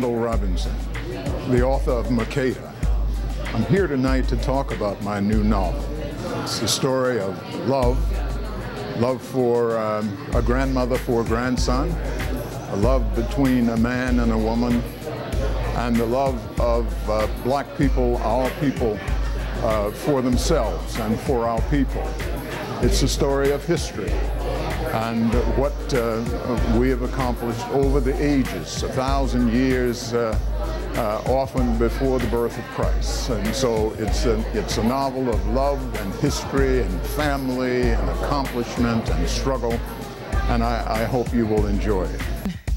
Randall Robinson, the author of Makeda. I'm here tonight to talk about my new novel. It's the story of love for a grandmother for a grandson, a love between a man and a woman, and the love of black people, our people, for themselves and for our people. It's a story of history and what we have accomplished over the ages, 1,000 years often before the birth of Christ. And so it's a novel of love and history and family and accomplishment and struggle, and I hope you will enjoy it.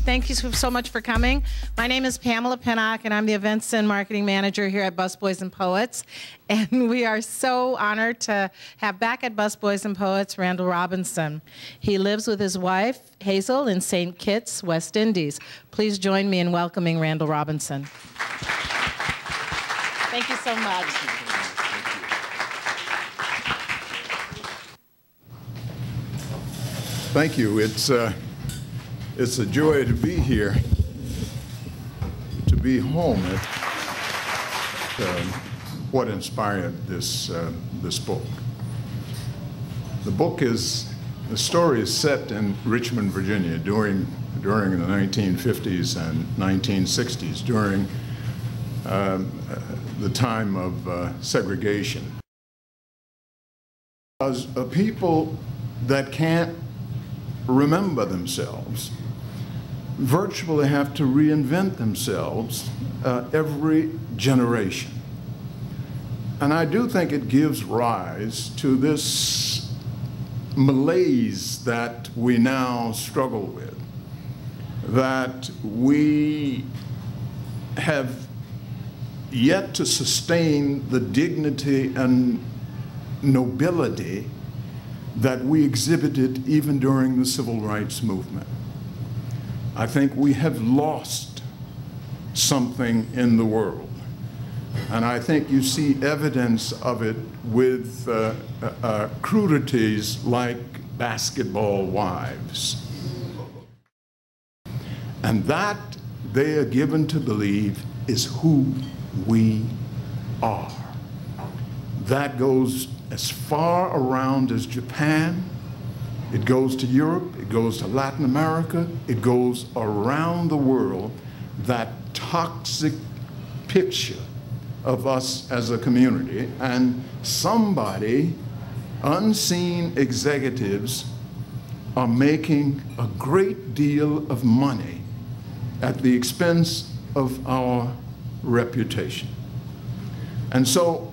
Thank you so much for coming. My name is Pamela Pinnock, and I'm the Events and Marketing Manager here at Busboys and Poets. And we are so honored to have back at Busboys and Poets Randall Robinson. He lives with his wife, Hazel, in St. Kitts, West Indies. Please join me in welcoming Randall Robinson. Thank you so much. Thank you. It's a joy to be here, to be home at what inspired this book. The story is set in Richmond, Virginia during the 1950s and 1960s, during the time of segregation. As a people that can't remember themselves virtually have to reinvent themselves every generation. And I do think it gives rise to this malaise that we now struggle with, that we have yet to sustain the dignity and nobility that we exhibited even during the civil rights movement. I think we have lost something in the world. And I think you see evidence of it with crudities like basketball wives. And that, they are given to believe, is who we are. That goes as far around as Japan. It goes to Europe, it goes to Latin America, it goes around the world, that toxic picture of us as a community. And somebody, unseen executives, are making a great deal of money at the expense of our reputation. And so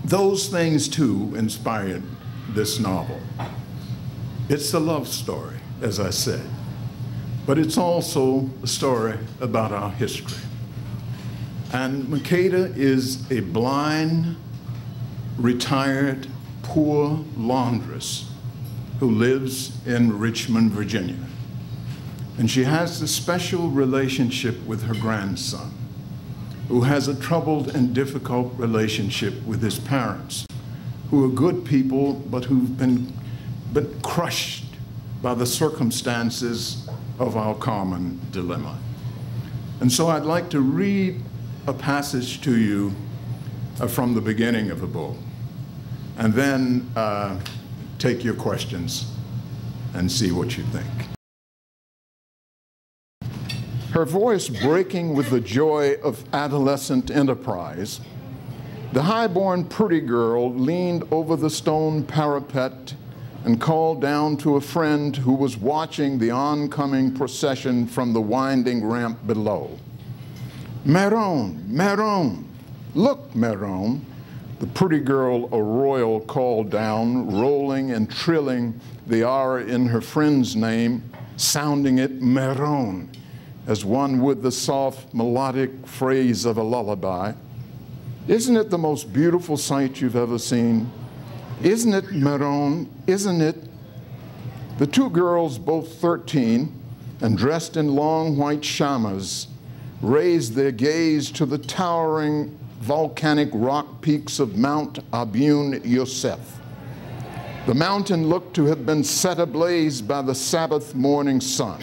those things too inspired this novel. It's a love story, as I said, but it's also a story about our history. And Makeda is a blind, retired, poor laundress who lives in Richmond, Virginia. And she has a special relationship with her grandson, who has a troubled and difficult relationship with his parents, who are good people, but who've been crushed by the circumstances of our common dilemma. And so I'd like to read a passage to you from the beginning of the book, and then take your questions and see what you think. Her voice breaking with the joy of adolescent enterprise, the high-born pretty girl leaned over the stone parapet and called down to a friend who was watching the oncoming procession from the winding ramp below. "Maron, Maron, look, Maron." The pretty girl Arroyo called down, rolling and trilling the R in her friend's name, sounding it Maron, as one would the soft melodic phrase of a lullaby. "Isn't it the most beautiful sight you've ever seen? Isn't it, Maron? Isn't it?" The two girls, both 13 and dressed in long white shamas, raised their gaze to the towering volcanic rock peaks of Mount Abun Yosef. The mountain looked to have been set ablaze by the Sabbath morning sun.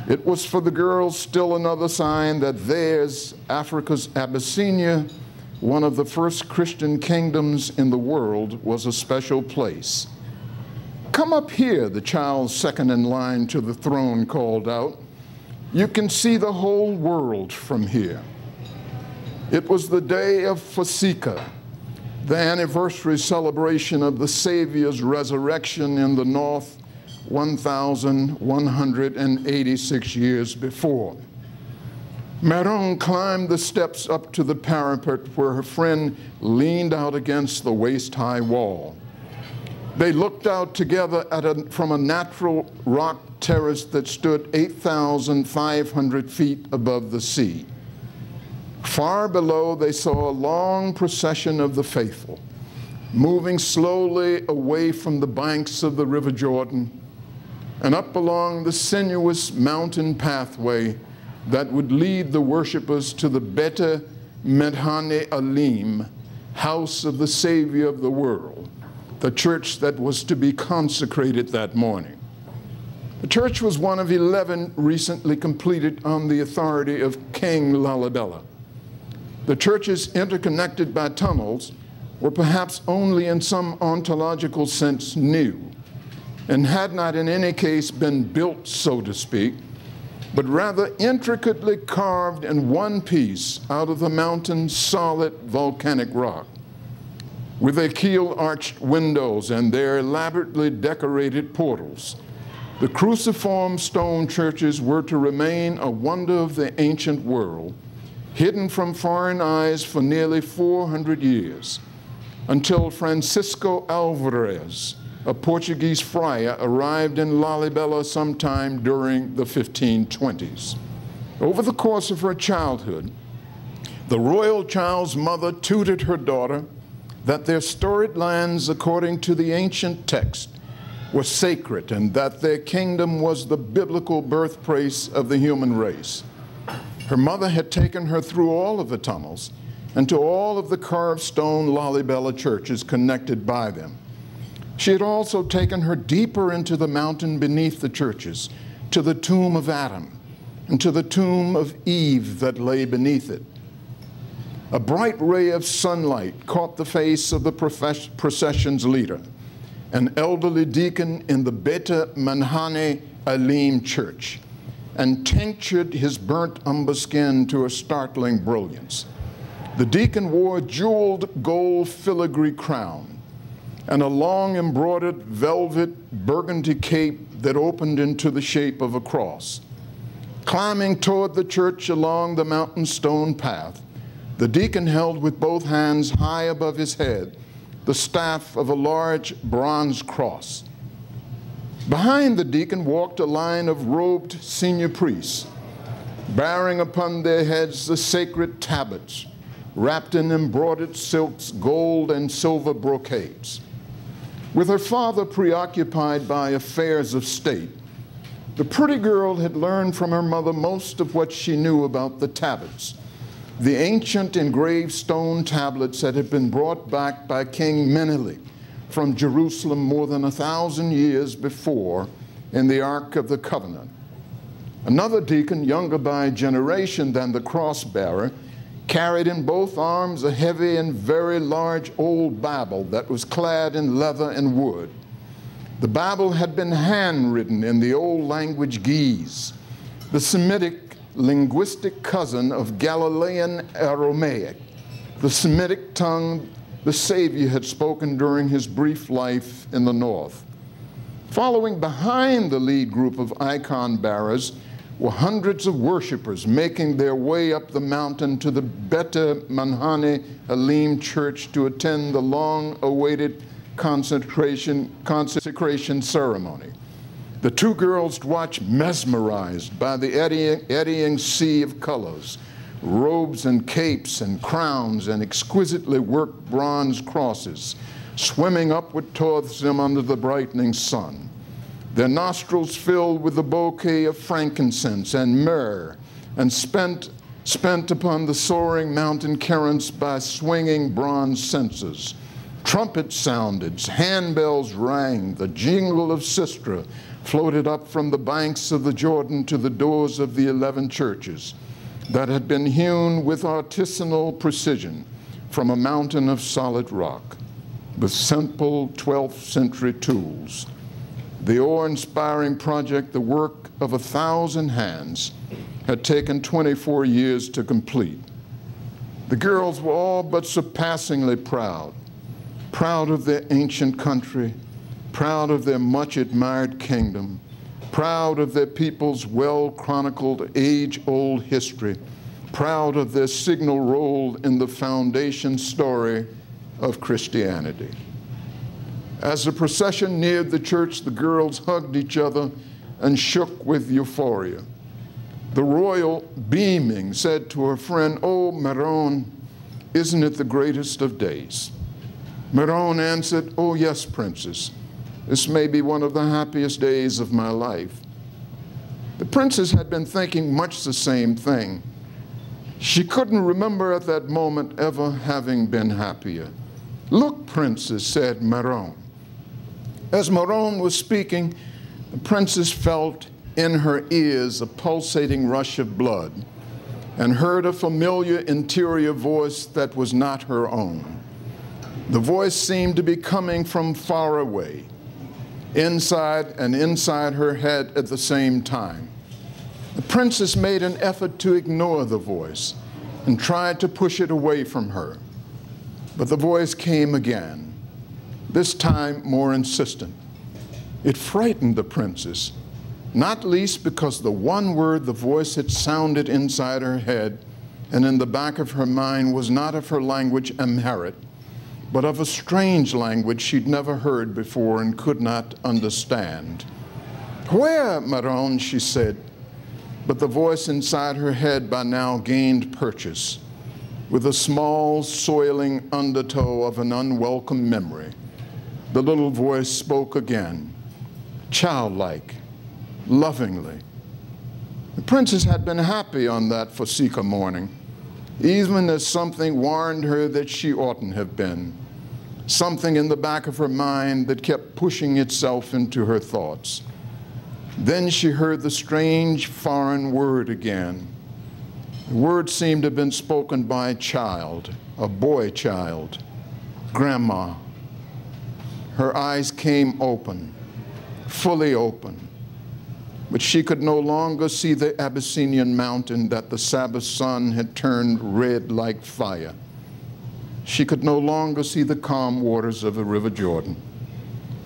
It was for the girls still another sign that theirs, Africa's Abyssinia, one of the first Christian kingdoms in the world, was a special place. "Come up here," the child second in line to the throne called out. "You can see the whole world from here." It was the day of Fasika, the anniversary celebration of the Savior's resurrection in the north 1,186 years before. Maron climbed the steps up to the parapet where her friend leaned out against the waist-high wall. They looked out together from a natural rock terrace that stood 8,500 feet above the sea. Far below, they saw a long procession of the faithful, moving slowly away from the banks of the River Jordan and up along the sinuous mountain pathway that would lead the worshipers to the Bet Medhane Alim, house of the Savior of the world, the church that was to be consecrated that morning. The church was one of 11 recently completed on the authority of King Lalibela. The churches interconnected by tunnels were perhaps only in some ontological sense new, and had not in any case been built, so to speak, but rather intricately carved in one piece out of the mountain's solid volcanic rock. With their keel-arched windows and their elaborately decorated portals, the cruciform stone churches were to remain a wonder of the ancient world, hidden from foreign eyes for nearly 400 years, until Francisco Alvarez, a Portuguese friar, arrived in Lalibela sometime during the 1520s. Over the course of her childhood, the royal child's mother tutored her daughter that their storied lands, according to the ancient text, were sacred and that their kingdom was the biblical birthplace of the human race. Her mother had taken her through all of the tunnels and to all of the carved stone Lalibela churches connected by them. She had also taken her deeper into the mountain beneath the churches, to the tomb of Adam and to the tomb of Eve that lay beneath it. A bright ray of sunlight caught the face of the procession's leader, an elderly deacon in the Bet Medhane Alim church, and tinctured his burnt umber skin to a startling brilliance. The deacon wore a jeweled gold filigree crown and a long embroidered velvet burgundy cape that opened into the shape of a cross. Climbing toward the church along the mountain stone path, the deacon held with both hands high above his head the staff of a large bronze cross. Behind the deacon walked a line of robed senior priests, bearing upon their heads the sacred tablets, wrapped in embroidered silks, gold and silver brocades. With her father preoccupied by affairs of state, the pretty girl had learned from her mother most of what she knew about the tablets, the ancient engraved stone tablets that had been brought back by King Menelik from Jerusalem more than 1,000 years before in the Ark of the Covenant. Another deacon, younger by a generation than the cross-bearer, carried in both arms a heavy and very large old Bible that was clad in leather and wood. The Bible had been handwritten in the old language Ge'ez, the Semitic linguistic cousin of Galilean Aramaic, the Semitic tongue the Savior had spoken during his brief life in the north. Following behind the lead group of icon bearers were hundreds of worshipers making their way up the mountain to the Bet Medhane Alim church to attend the long-awaited consecration ceremony. The two girls watched mesmerized by the eddying sea of colors, robes and capes and crowns and exquisitely worked bronze crosses swimming upward towards them under the brightening sun, their nostrils filled with the bouquet of frankincense and myrrh and spent upon the soaring mountain cairns by swinging bronze censers. Trumpets sounded, handbells rang, the jingle of sistra floated up from the banks of the Jordan to the doors of the 11 churches that had been hewn with artisanal precision from a mountain of solid rock with simple 12th century tools. The awe-inspiring project, the work of 1,000 hands, had taken 24 years to complete. The girls were all but surpassingly proud, proud of their ancient country, proud of their much-admired kingdom, proud of their people's well-chronicled age-old history, proud of their signal role in the foundation story of Christianity. As the procession neared the church, the girls hugged each other and shook with euphoria. The royal, beaming, said to her friend, "Oh, Maron, isn't it the greatest of days?" Maron answered, "Oh, yes, princess. This may be one of the happiest days of my life." The princess had been thinking much the same thing. She couldn't remember at that moment ever having been happier. "Look, princess," said Maron. As Maron was speaking, the princess felt in her ears a pulsating rush of blood and heard a familiar interior voice that was not her own. The voice seemed to be coming from far away, inside and inside her head at the same time. The princess made an effort to ignore the voice and tried to push it away from her. But the voice came again, this time more insistent. It frightened the princess, not least because the one word the voice had sounded inside her head and in the back of her mind was not of her language Amharic, but of a strange language she'd never heard before and could not understand. "Where, Maron?" she said. But the voice inside her head by now gained purchase, with a small, soiling undertow of an unwelcome memory. The little voice spoke again, childlike, lovingly. The princess had been happy on that Forsythia morning, even as something warned her that she oughtn't have been, something in the back of her mind that kept pushing itself into her thoughts. Then she heard the strange foreign word again. The word seemed to have been spoken by a child, a boy child, Grandma. Her eyes came open, fully open, but she could no longer see the Abyssinian mountain that the Sabbath sun had turned red like fire. She could no longer see the calm waters of the River Jordan,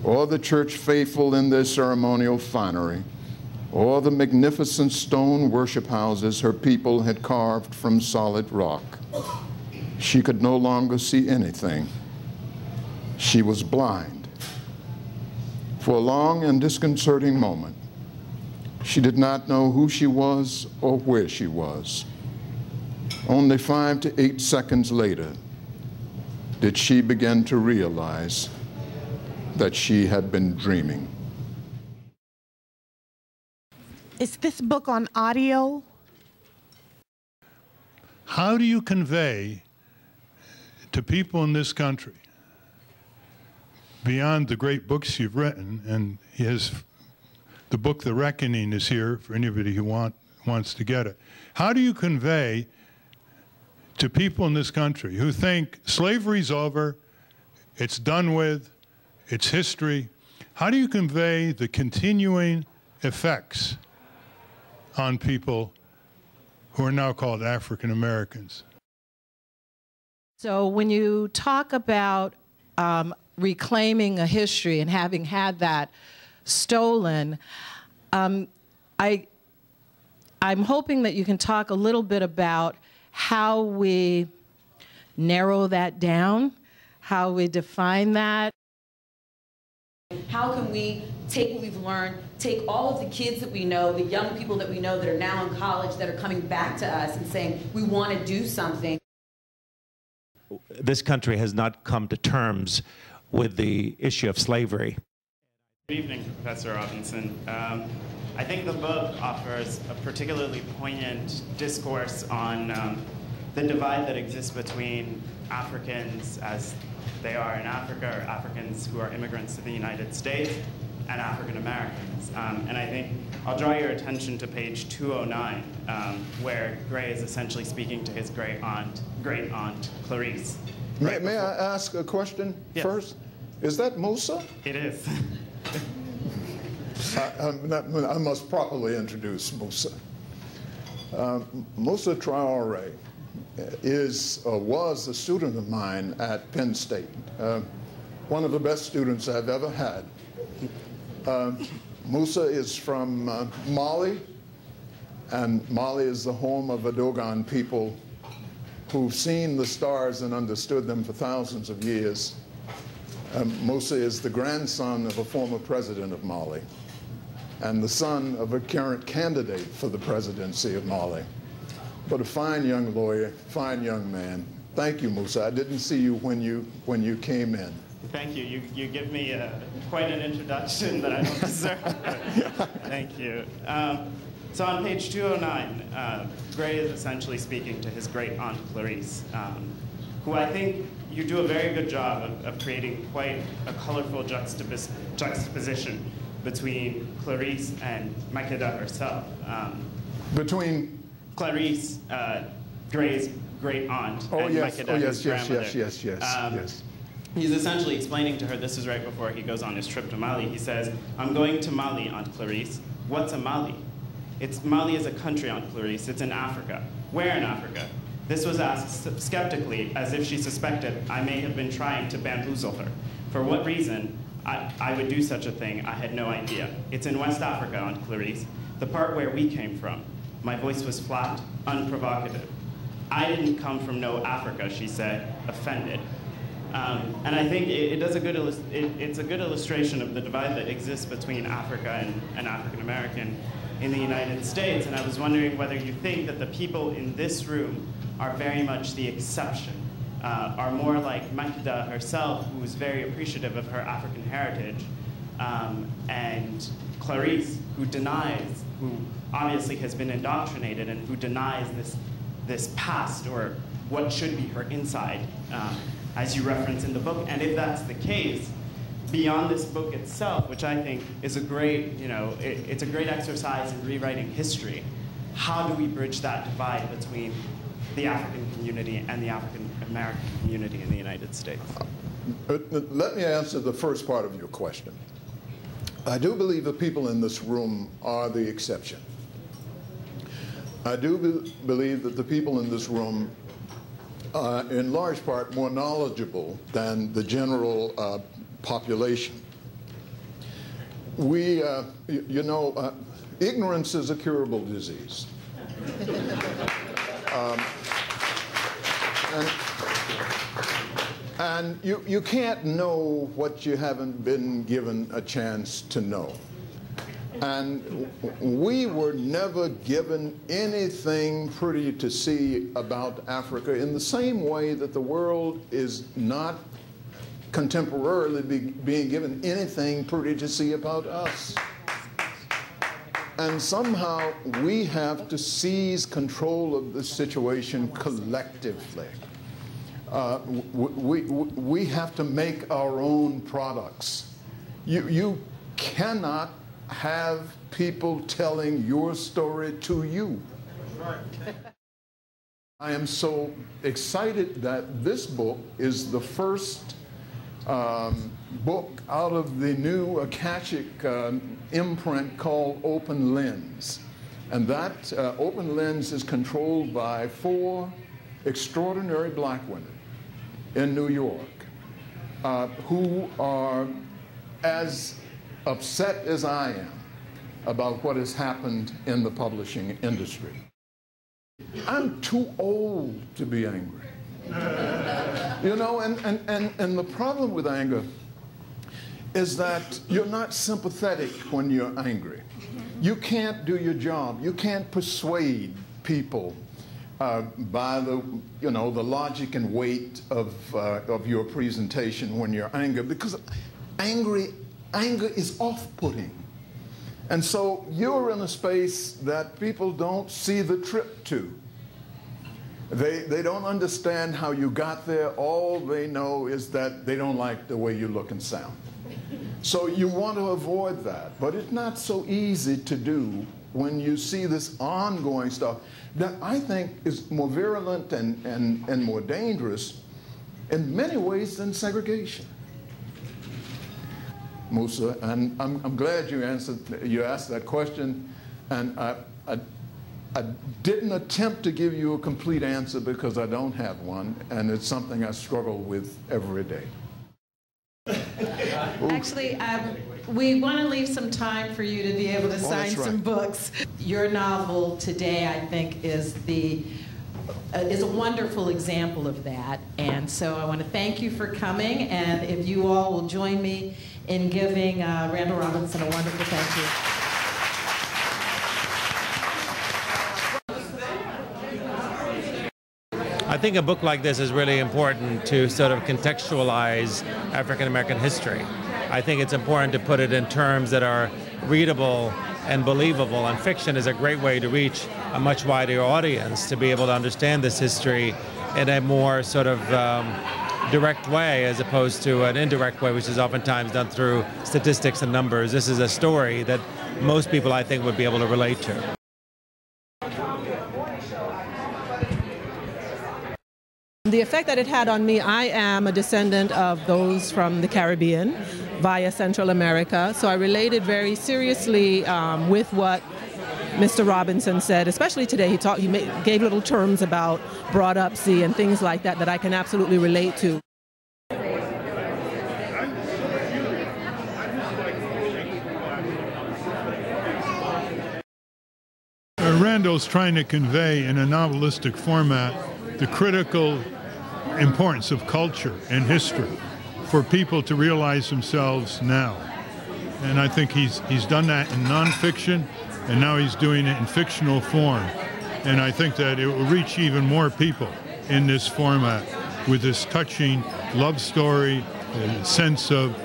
or the church faithful in their ceremonial finery, or the magnificent stone worship houses her people had carved from solid rock. She could no longer see anything. She was blind. For a long and disconcerting moment, she did not know who she was or where she was. Only 5 to 8 seconds later did she begin to realize that she had been dreaming. Is this book on audio? How do you convey to people in this country, beyond the great books you've written, and the book The Reckoning is here for anybody who wants to get it. How do you convey to people in this country who think slavery's over, it's done with, it's history, how do you convey the continuing effects on people who are now called African Americans? So when you talk about reclaiming a history and having had that stolen, I'm hoping that you can talk a little bit about how we narrow that down, how we define that. How can we take what we've learned, take all of the kids that we know, the young people that we know that are now in college that are coming back to us and saying, we want to do something. This country has not come to terms with the issue of slavery. Good evening, Professor Robinson. I think the book offers a particularly poignant discourse on the divide that exists between Africans as they are in Africa, or Africans who are immigrants to the United States, and African Americans. And I think I'll draw your attention to page 209, where Gray is essentially speaking to his great aunt Clarice. May I ask a question first? Is that Musa? It is. I must properly introduce Musa. Musa Traore was a student of mine at Penn State, one of the best students I've ever had. Musa is from Mali, and Mali is the home of the Dogon people who've seen the stars and understood them for thousands of years. Musa is the grandson of a former president of Mali and the son of a current candidate for the presidency of Mali. But a fine young lawyer, fine young man. Thank you, Musa. I didn't see you when you came in. Thank you. You give me quite an introduction that I don't deserve. Thank you. So on page 209, Gray is essentially speaking to his great aunt Clarice, who I think you do a very good job of creating quite a colorful juxtaposition between Clarice and Makeda herself. Between Clarice, Gray's great aunt, and Makeda, his grandmother. Yes. He's essentially explaining to her, this is right before he goes on his trip to Mali, he says, "I'm going to Mali, Aunt Clarice. What's a Mali? Mali is a country, Aunt Clarice. It's in Africa. Where in Africa?" This was asked skeptically, as if she suspected I may have been trying to bamboozle her. For what reason I would do such a thing, I had no idea. It's in West Africa, Aunt Clarice, the part where we came from. My voice was flat, unprovocative. I didn't come from no Africa, she said, offended. And I think it's a good illustration of the divide that exists between Africa and African American in the United States. And I was wondering whether you think that the people in this room are very much the exception, are more like Makeda herself, who is very appreciative of her African heritage, and Clarice, who obviously has been indoctrinated and who denies this past or what should be her inside, as you reference in the book. And if that's the case, beyond this book itself, which I think is a great, it's a great exercise in rewriting history, how do we bridge that divide between the African community and the African American community in the United States? Let me answer the first part of your question. I do believe the people in this room are the exception. I do believe that the people in this room are, in large part, more knowledgeable than the general population. Ignorance is a curable disease. And you can't know what you haven't been given a chance to know. And we were never given anything pretty to see about Africa in the same way that the world is not contemporarily being given anything pretty to see about us. And somehow we have to seize control of the situation collectively. We have to make our own products. You cannot have people telling your story to you. I am so excited that this book is the first book out of the new Akashic imprint called Open Lens. And that Open Lens is controlled by 4 extraordinary black women in New York who are as upset as I am about what has happened in the publishing industry. I'm too old to be angry. And the problem with anger is that you're not sympathetic when you're angry. You can't do your job. You can't persuade people by the logic and weight of your presentation when you're angry, because anger is off-putting. And so you're in a space that people don't see the trip to. They don't understand how you got there. All they know is that they don't like the way you look and sound. So you want to avoid that, but it's not so easy to do when you see this ongoing stuff that I think is more virulent and more dangerous in many ways than segregation. Musa, and I'm glad you asked that question, and I didn't attempt to give you a complete answer because I don't have one, and it's something I struggle with every day. Actually, we want to leave some time for you to be able to sign some books. Your novel today, I think, is a wonderful example of that. And so I want to thank you for coming. And if you all will join me in giving Randall Robinson a wonderful thank you. I think a book like this is really important to sort of contextualize African American history. I think it's important to put it in terms that are readable and believable, and fiction is a great way to reach a much wider audience to be able to understand this history in a more sort of direct way as opposed to an indirect way, which is oftentimes done through statistics and numbers. This is a story that most people, I think, would be able to relate to. The effect that it had on me, I am a descendant of those from the Caribbean via Central America, so I related very seriously with what Mr. Robinson said, especially today. He gave little terms about brought up see and things like that that I can absolutely relate to. Randall's trying to convey in a novelistic format the critical importance of culture and history for people to realize themselves now. And I think he's done that in nonfiction, and now he's doing it in fictional form. And I think that it will reach even more people in this format with this touching love story, sense of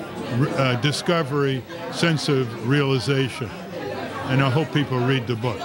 discovery, sense of realization. And I hope people read the book.